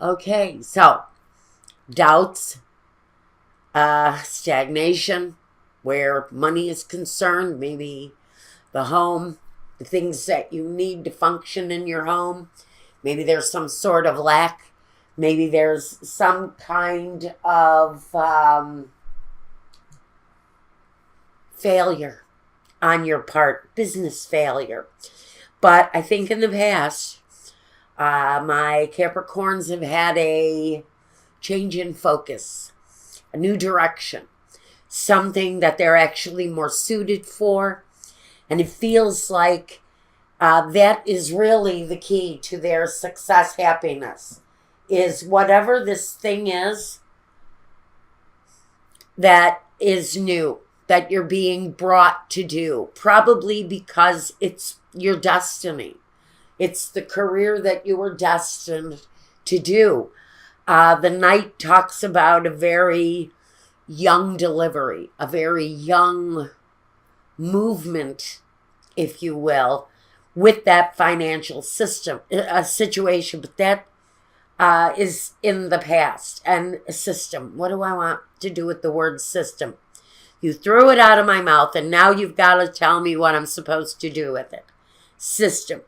Okay, so doubts, stagnation, where money is concerned, maybe the home, the things that you need to function in your home. Maybe there's some sort of lack. Maybe there's some kind of failure on your part, business failure. But I think in the past, my Capricorns have had a change in focus, a new direction, something that they're actually more suited for. And it feels like that is really the key to their success, happiness, is whatever this thing is that is new, that you're being brought to do, probably because it's your destiny. It's the career that you were destined to do. The Knight talks about a very young delivery, a very young movement, if you will, with that financial situation. But that is in the past. And system, what do I want to do with the word system? You threw it out of my mouth, and now you've got to tell me what I'm supposed to do with it. System.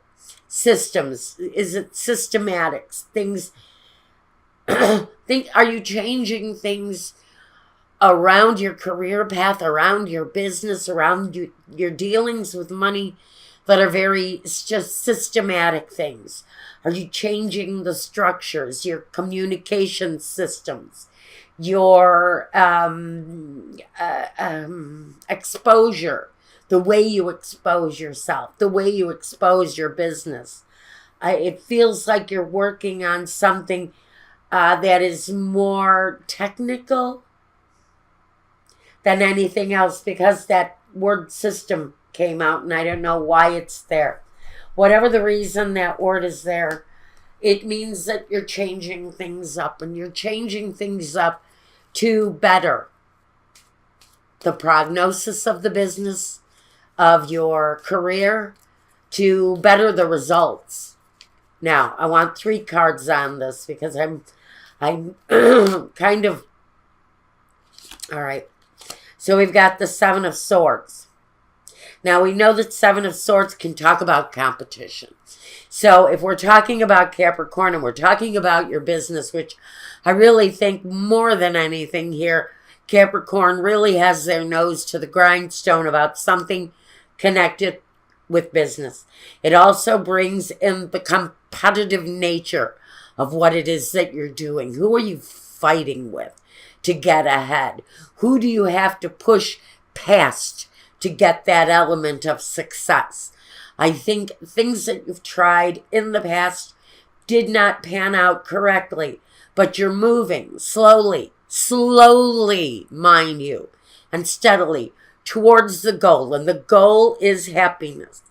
Systems. Is it systematics? Things. Are you changing things around your career path, around your business, around your dealings with money that are very just systematic things? Are you changing the structures, your communication systems, your exposure, the way you expose yourself, the way you expose your business? It feels like you're working on something that is more technical than anything else, because that word system came out and I don't know why it's there. Whatever the reason that word is there, it means that you're changing things up, and you're changing things up to better the prognosis of the business, of your career, to better the results. Now, I want 3 cards on this because I'm kind of, all right. So we've got the 7 of Swords. Now, we know that 7 of Swords can talk about competition. So if we're talking about Capricorn and we're talking about your business, which I really think more than anything here, Capricorn really has their nose to the grindstone about something connected with business. It also brings in the competitive nature of what it is that you're doing. Who are you fighting with to get ahead? Who do you have to push past to get that element of success? I think things that you've tried in the past did not pan out correctly, but you're moving slowly, mind you, and steadily towards the goal. And the goal is happiness.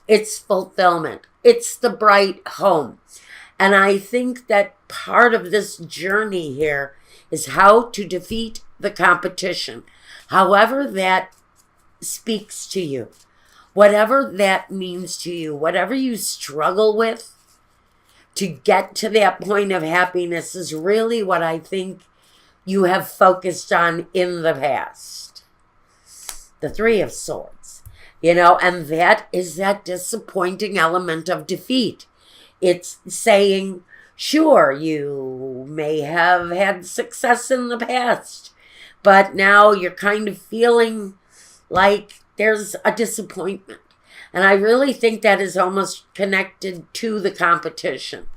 It's fulfillment. It's the bright home. And I think that part of this journey here is how to defeat the competition. However that speaks to you, whatever that means to you, whatever you struggle with to get to that point of happiness is really what I think you have focused on in the past. The 3 of Swords, and that is that disappointing element of defeat. It's saying, sure, you may have had success in the past, but now you're kind of feeling like there's a disappointment. And I really think that is almost connected to the competition.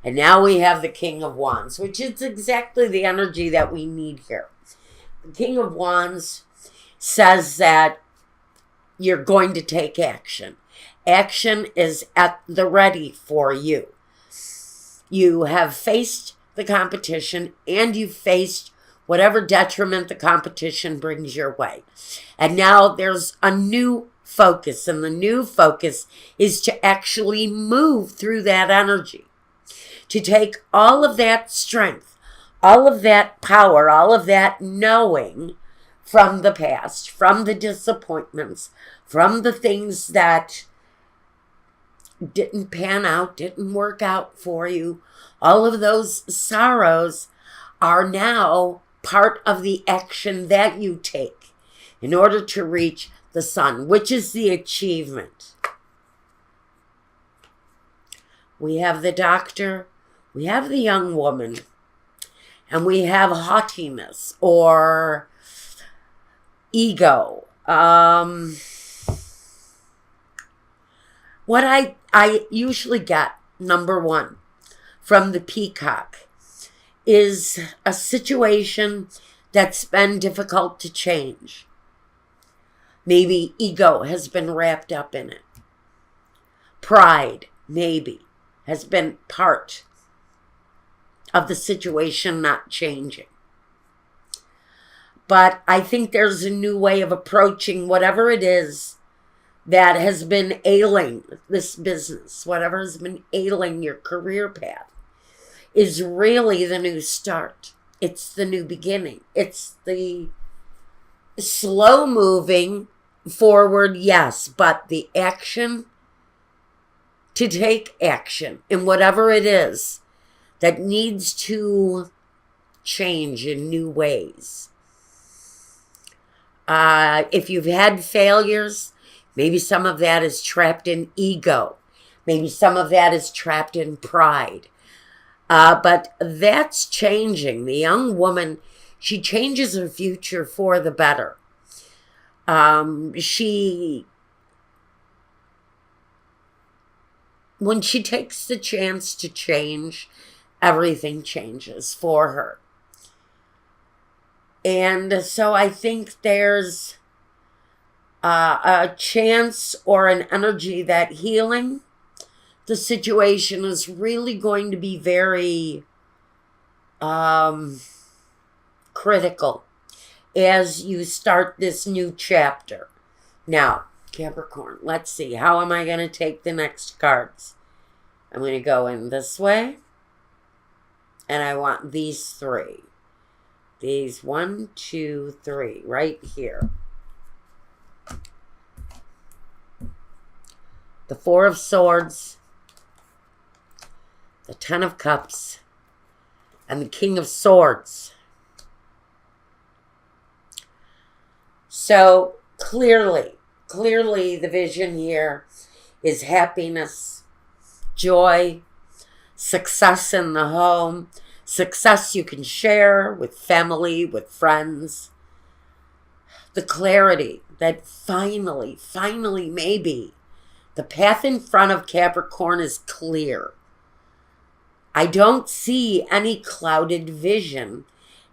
And now we have the King of Wands, which is exactly the energy that we need here. The King of Wands says that you're going to take action. Action is at the ready for you. You have faced the competition, and you've faced whatever detriment the competition brings your way. And now there's a new focus, and the new focus is to actually move through that energy, to take all of that strength, all of that power, all of that knowing from the past, from the disappointments, from the things that didn't pan out, didn't work out for you, all of those sorrows are now part of the action that you take in order to reach the sun, which is the achievement. We have the doctor, we have the young woman, and we have haughtiness or ego. What I usually get, number one, from the peacock is a situation that's been difficult to change. Maybe ego has been wrapped up in it. Pride, maybe, has been part of the situation not changing. But I think there's a new way of approaching whatever it is that has been ailing this business, whatever has been ailing your career path, is really the new start. It's the new beginning. It's the slow moving forward, yes, but the action to take action in whatever it is that needs to change in new ways. If you've had failures, maybe some of that is trapped in ego. Maybe some of that is trapped in pride. But that's changing. The young woman, she changes her future for the better. When she takes the chance to change, everything changes for her. And so I think there's a chance or an energy that healing the situation is really going to be very critical as you start this new chapter. Now, Capricorn, let's see. How am I going to take the next cards? I'm going to go in this way. And I want these three. These 1, 2, 3 right here. The Four of Swords, the Ten of Cups, and the King of Swords. So clearly the vision here is happiness, joy, success in the home, success you can share with family, with friends. The clarity that finally, maybe the path in front of Capricorn is clear. I don't see any clouded vision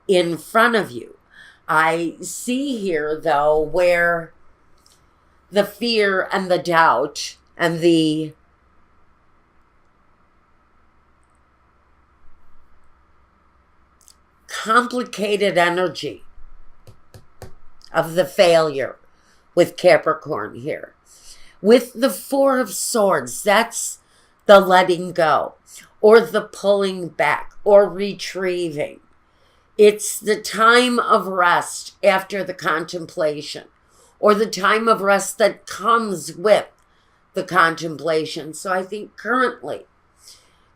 in front of you. I see here, though, where the fear and the doubt and the complicated energy of the failure with Capricorn here. With the Four of Swords, that's the letting go or the pulling back or retrieving. It's the time of rest after the contemplation or the time of rest that comes with the contemplation. So I think currently,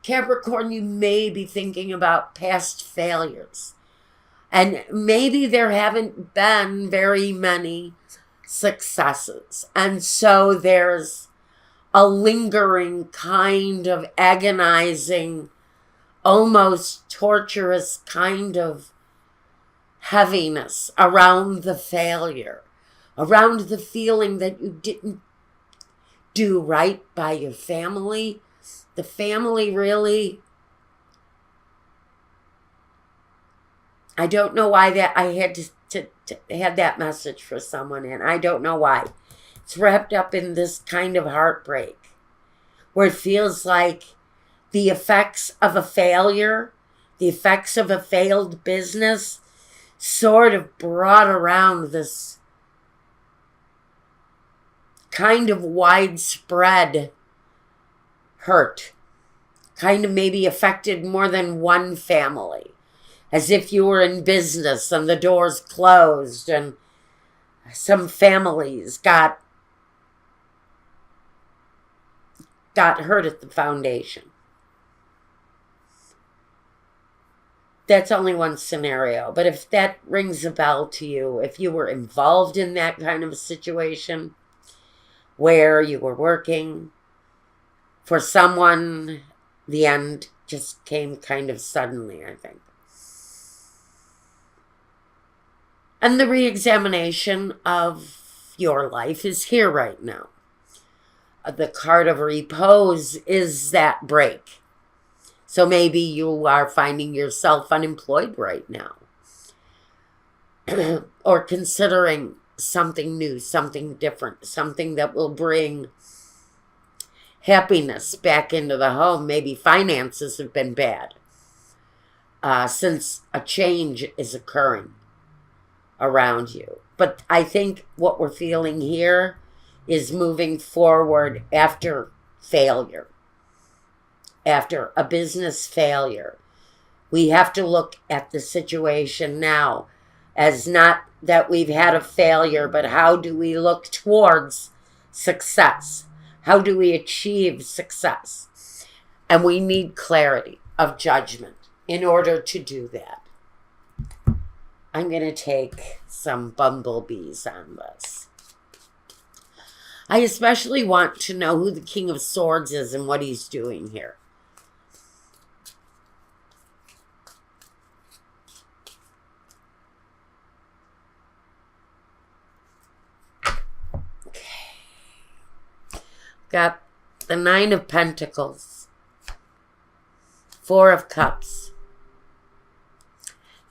Capricorn, you may be thinking about past failures. And maybe there haven't been very many successes. And so there's a lingering kind of agonizing, almost torturous kind of heaviness around the failure, around the feeling that you didn't do right by your family. The family really, I don't know why that I had to have that message for someone, and I don't know why. It's wrapped up in this kind of heartbreak where it feels like the effects of a failure, the effects of a failed business sort of brought around this kind of widespread hurt, kind of maybe affected more than one family, as if you were in business and the doors closed and some families got got hurt at the foundation. That's only one scenario. But if that rings a bell to you, if you were involved in that kind of a situation where you were working for someone, the end just came kind of suddenly, I think. And the re-examination of your life is here right now. The card of repose is that break. So maybe you are finding yourself unemployed right now. Or considering something new, something different, something that will bring happiness back into the home. Maybe finances have been bad since a change is occurring around you. But I think what we're feeling here is moving forward after failure, after a business failure. We have to look at the situation now as not that we've had a failure, but how do we look towards success? How do we achieve success? And we need clarity of judgment in order to do that. I'm going to take some bumblebees on this. I especially want to know who the King of Swords is and what he's doing here. Okay. Got the Nine of Pentacles, Four of Cups,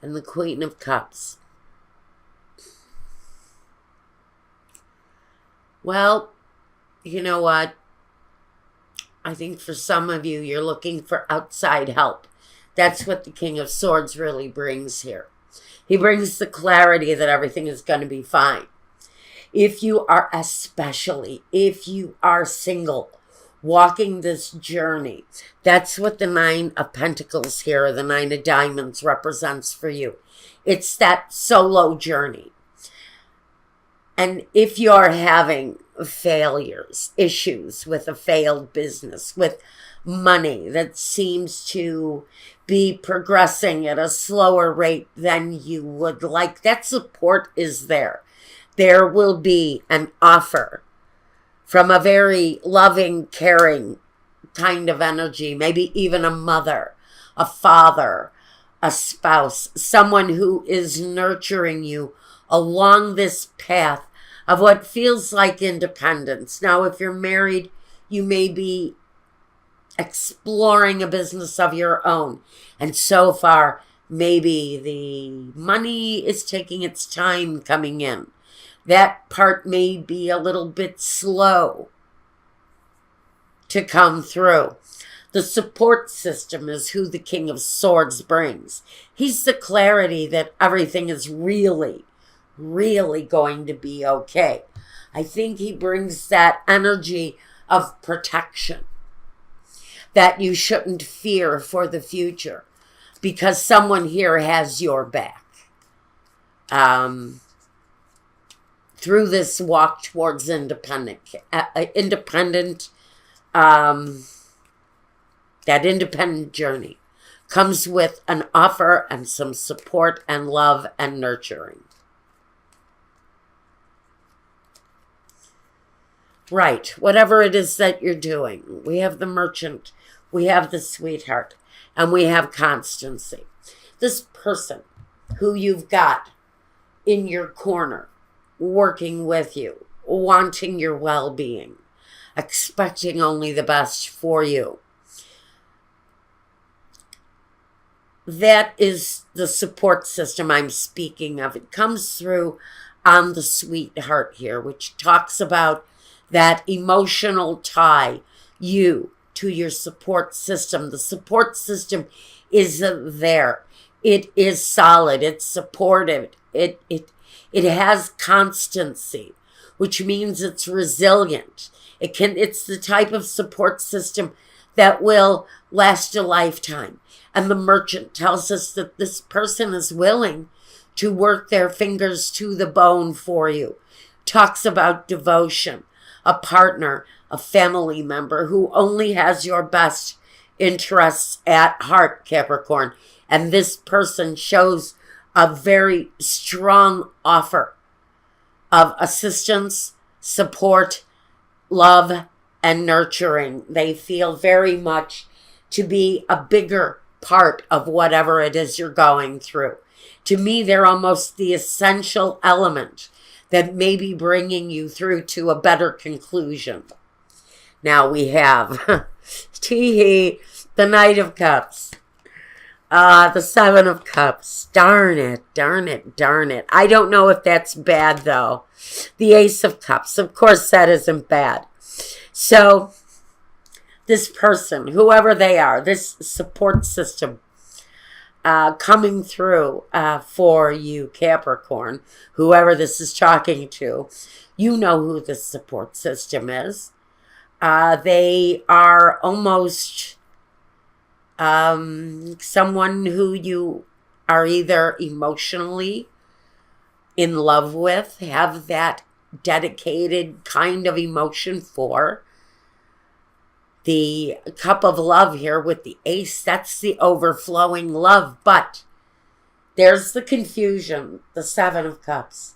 and the Queen of Cups. Well, you know what? I think for some of you, you're looking for outside help. That's what the King of Swords really brings here. He brings the clarity that everything is going to be fine. If you are, especially if you are single, walking this journey, that's what the Nine of Pentacles here, or the Nine of Diamonds, represents for you. It's that solo journey. And if you're having failures, issues with a failed business, with money that seems to be progressing at a slower rate than you would like, that support is there. There will be an offer from a very loving, caring kind of energy, maybe even a mother, a father, a spouse, someone who is nurturing you along this path of what feels like independence. Now, if you're married, you may be exploring a business of your own. And so far, maybe the money is taking its time coming in. That part may be a little bit slow to come through. The support system is who the King of Swords brings. He's the clarity that everything is really going to be okay. I think he brings that energy of protection, that you shouldn't fear for the future because someone here has your back. Through this walk towards that independent journey comes with an offer and some support and love and nurturing. Right, whatever it is that you're doing. We have the Merchant, we have the Sweetheart, and we have Constancy. This person who you've got in your corner, working with you, wanting your well-being, expecting only the best for you. That is the support system I'm speaking of. It comes through on the Sweetheart here, which talks about that emotional tie, you to your support system. The support system is there. It is solid. It's supportive. It has constancy, which means it's resilient. It's the type of support system that will last a lifetime. And the Merchant tells us that this person is willing to work their fingers to the bone for you. Talks about devotion, a partner, a family member who only has your best interests at heart, Capricorn. And this person shows a very strong offer of assistance, support, love, and nurturing. They feel very much to be a bigger part of whatever it is you're going through. To me, they're almost the essential element that may be bringing you through to a better conclusion. Now we have the Knight of Cups. The Seven of Cups. Darn it, darn it, darn it. I don't know if that's bad, though. The Ace of Cups. Of course, that isn't bad. So, this person, whoever they are, this support system coming through for you, Capricorn, whoever this is talking to, you know who this support system is. They are almost someone who you are either emotionally in love with, have that dedicated kind of emotion for. The cup of love here with the ace, that's the overflowing love. But there's the confusion, the Seven of Cups.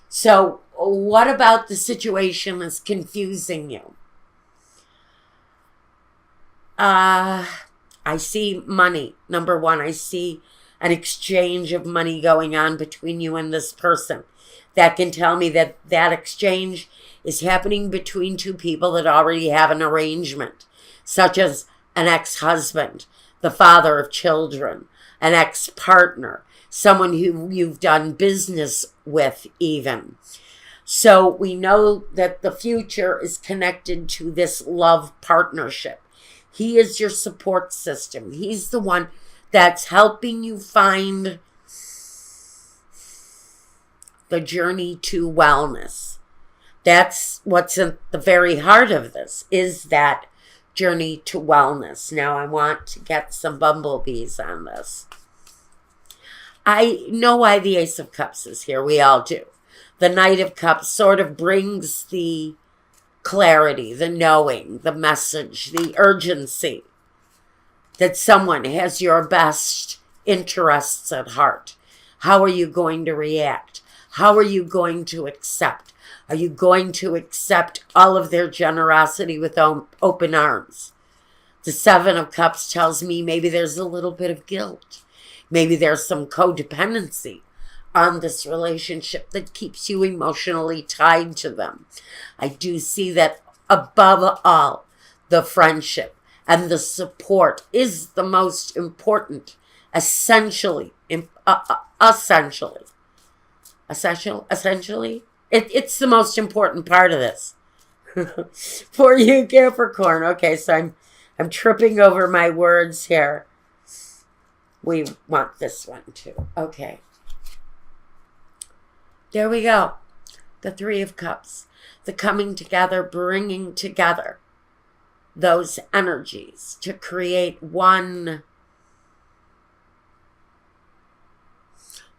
So what about the situation is confusing you? I see money. Number one, I see an exchange of money going on between you and this person. That can tell me that that exchange is happening between two people that already have an arrangement, such as an ex-husband, the father of children, an ex-partner, someone who you've done business with even. So we know that the future is connected to this love partnership. He is your support system. He's the one that's helping you find the journey to wellness. That's what's at the very heart of this, is that journey to wellness. Now I want to get some bumblebees on this. I know why the Ace of Cups is here. We all do. The Knight of Cups sort of brings the clarity, the knowing, the message, the urgency that someone has your best interests at heart. How are you going to react? How are you going to accept? Are you going to accept all of their generosity with open arms? The Seven of Cups tells me maybe there's a little bit of guilt. Maybe there's some codependency on this relationship that keeps you emotionally tied to them. I do see that above all, the friendship and the support is the most important, essentially. It's the most important part of this for you, Capricorn. Okay, so I'm tripping over my words here. We want this one too. Okay. There we go. The Three of Cups. The coming together, bringing together those energies to create one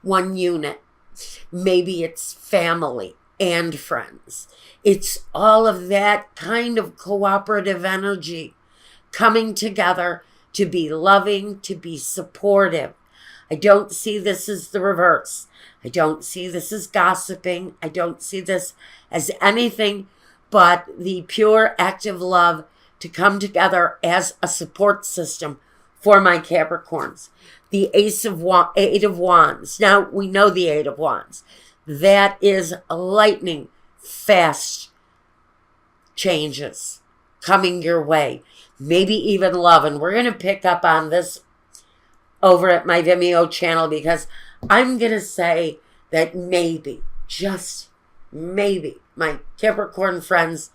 unit. Maybe it's family and friends. It's all of that kind of cooperative energy coming together to be loving, to be supportive. I don't see this as the reverse. I don't see this as gossiping. I don't see this as anything but the pure active love to come together as a support system for my Capricorns. The Eight of Wands. Now, we know the Eight of Wands. That is lightning fast changes coming your way. Maybe even love. And we're going to pick up on this over at my Vimeo channel, because I'm going to say that maybe, just maybe, my Capricorn friends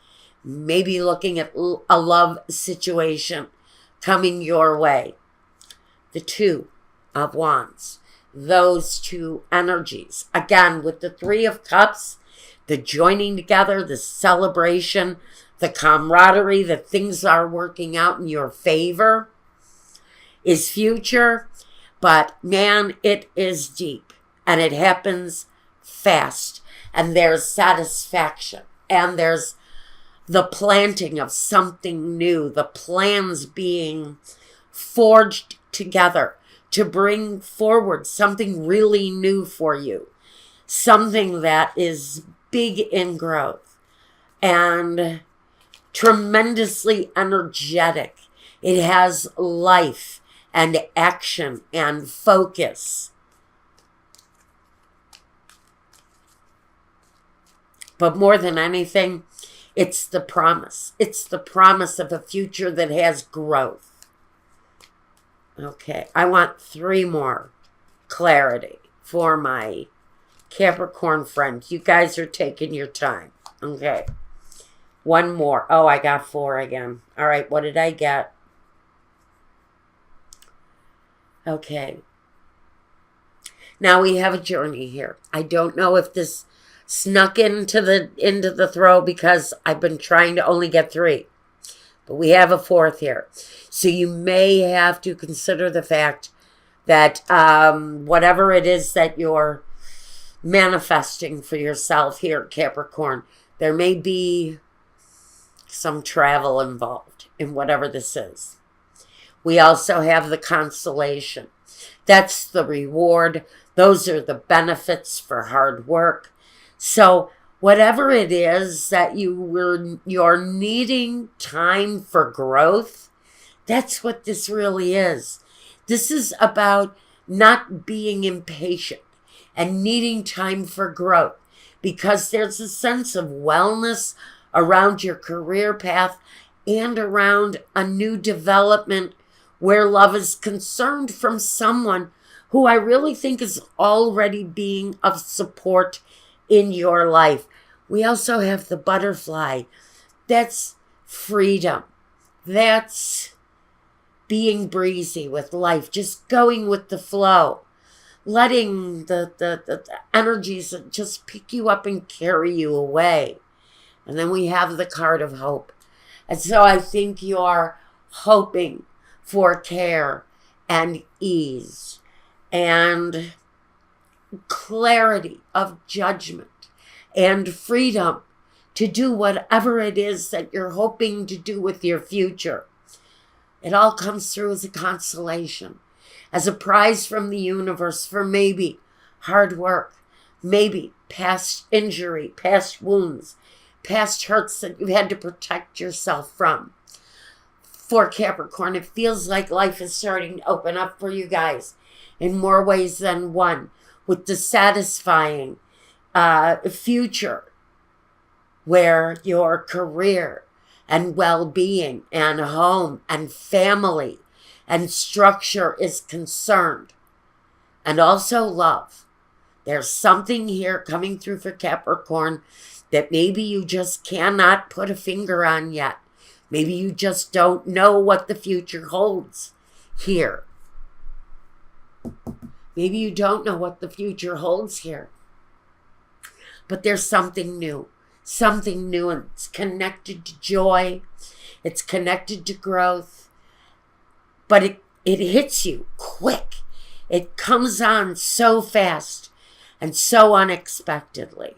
may be looking at a love situation coming your way. The Two of Wands. Those two energies. Again, with the Three of Cups, the joining together, the celebration, the camaraderie, that things are working out in your favor is future. But man, it is deep and it happens fast. And there's satisfaction and there's the planting of something new, the plans being forged together to bring forward something really new for you, something that is big in growth and tremendously energetic. It has life and action and focus. But more than anything, it's the promise. It's the promise of a future that has growth. Okay, I want 3 more clarity for my Capricorn friends. You guys are taking your time. Okay, 1 more. Oh, I got 4 again. All right, what did I get? Okay. Now we have a journey here. I don't know if this snuck into the throw because I've been trying to only get 3. But we have a 4th here. So you may have to consider the fact that whatever it is that you're manifesting for yourself here, Capricorn, there may be some travel involved in whatever this is. We also have the constellation. That's the reward. Those are the benefits for hard work. So whatever it is that you're needing time for growth, that's what this really is. This is about not being impatient and needing time for growth, because there's a sense of wellness around your career path and around a new development where love is concerned from someone who I really think is already being of support in your life. We also have the butterfly. That's freedom. That's being breezy with life, just going with the flow, letting the energies just pick you up and carry you away. And then we have the card of hope. And so I think you're hoping for care and ease and clarity of judgment and freedom to do whatever it is that you're hoping to do with your future. It all comes through as a consolation, as a prize from the universe for maybe hard work, maybe past injury, past wounds, past hurts that you had to protect yourself from. For Capricorn, it feels like life is starting to open up for you guys in more ways than one, with the satisfying future where your career and well-being and home and family and structure is concerned. And also love. There's something here coming through for Capricorn that maybe you just cannot put a finger on yet. Maybe you just don't know what the future holds here. Maybe you don't know what the future holds here. But there's something new. Something new, and it's connected to joy. It's connected to growth. But it hits you quick. It comes on so fast and so unexpectedly.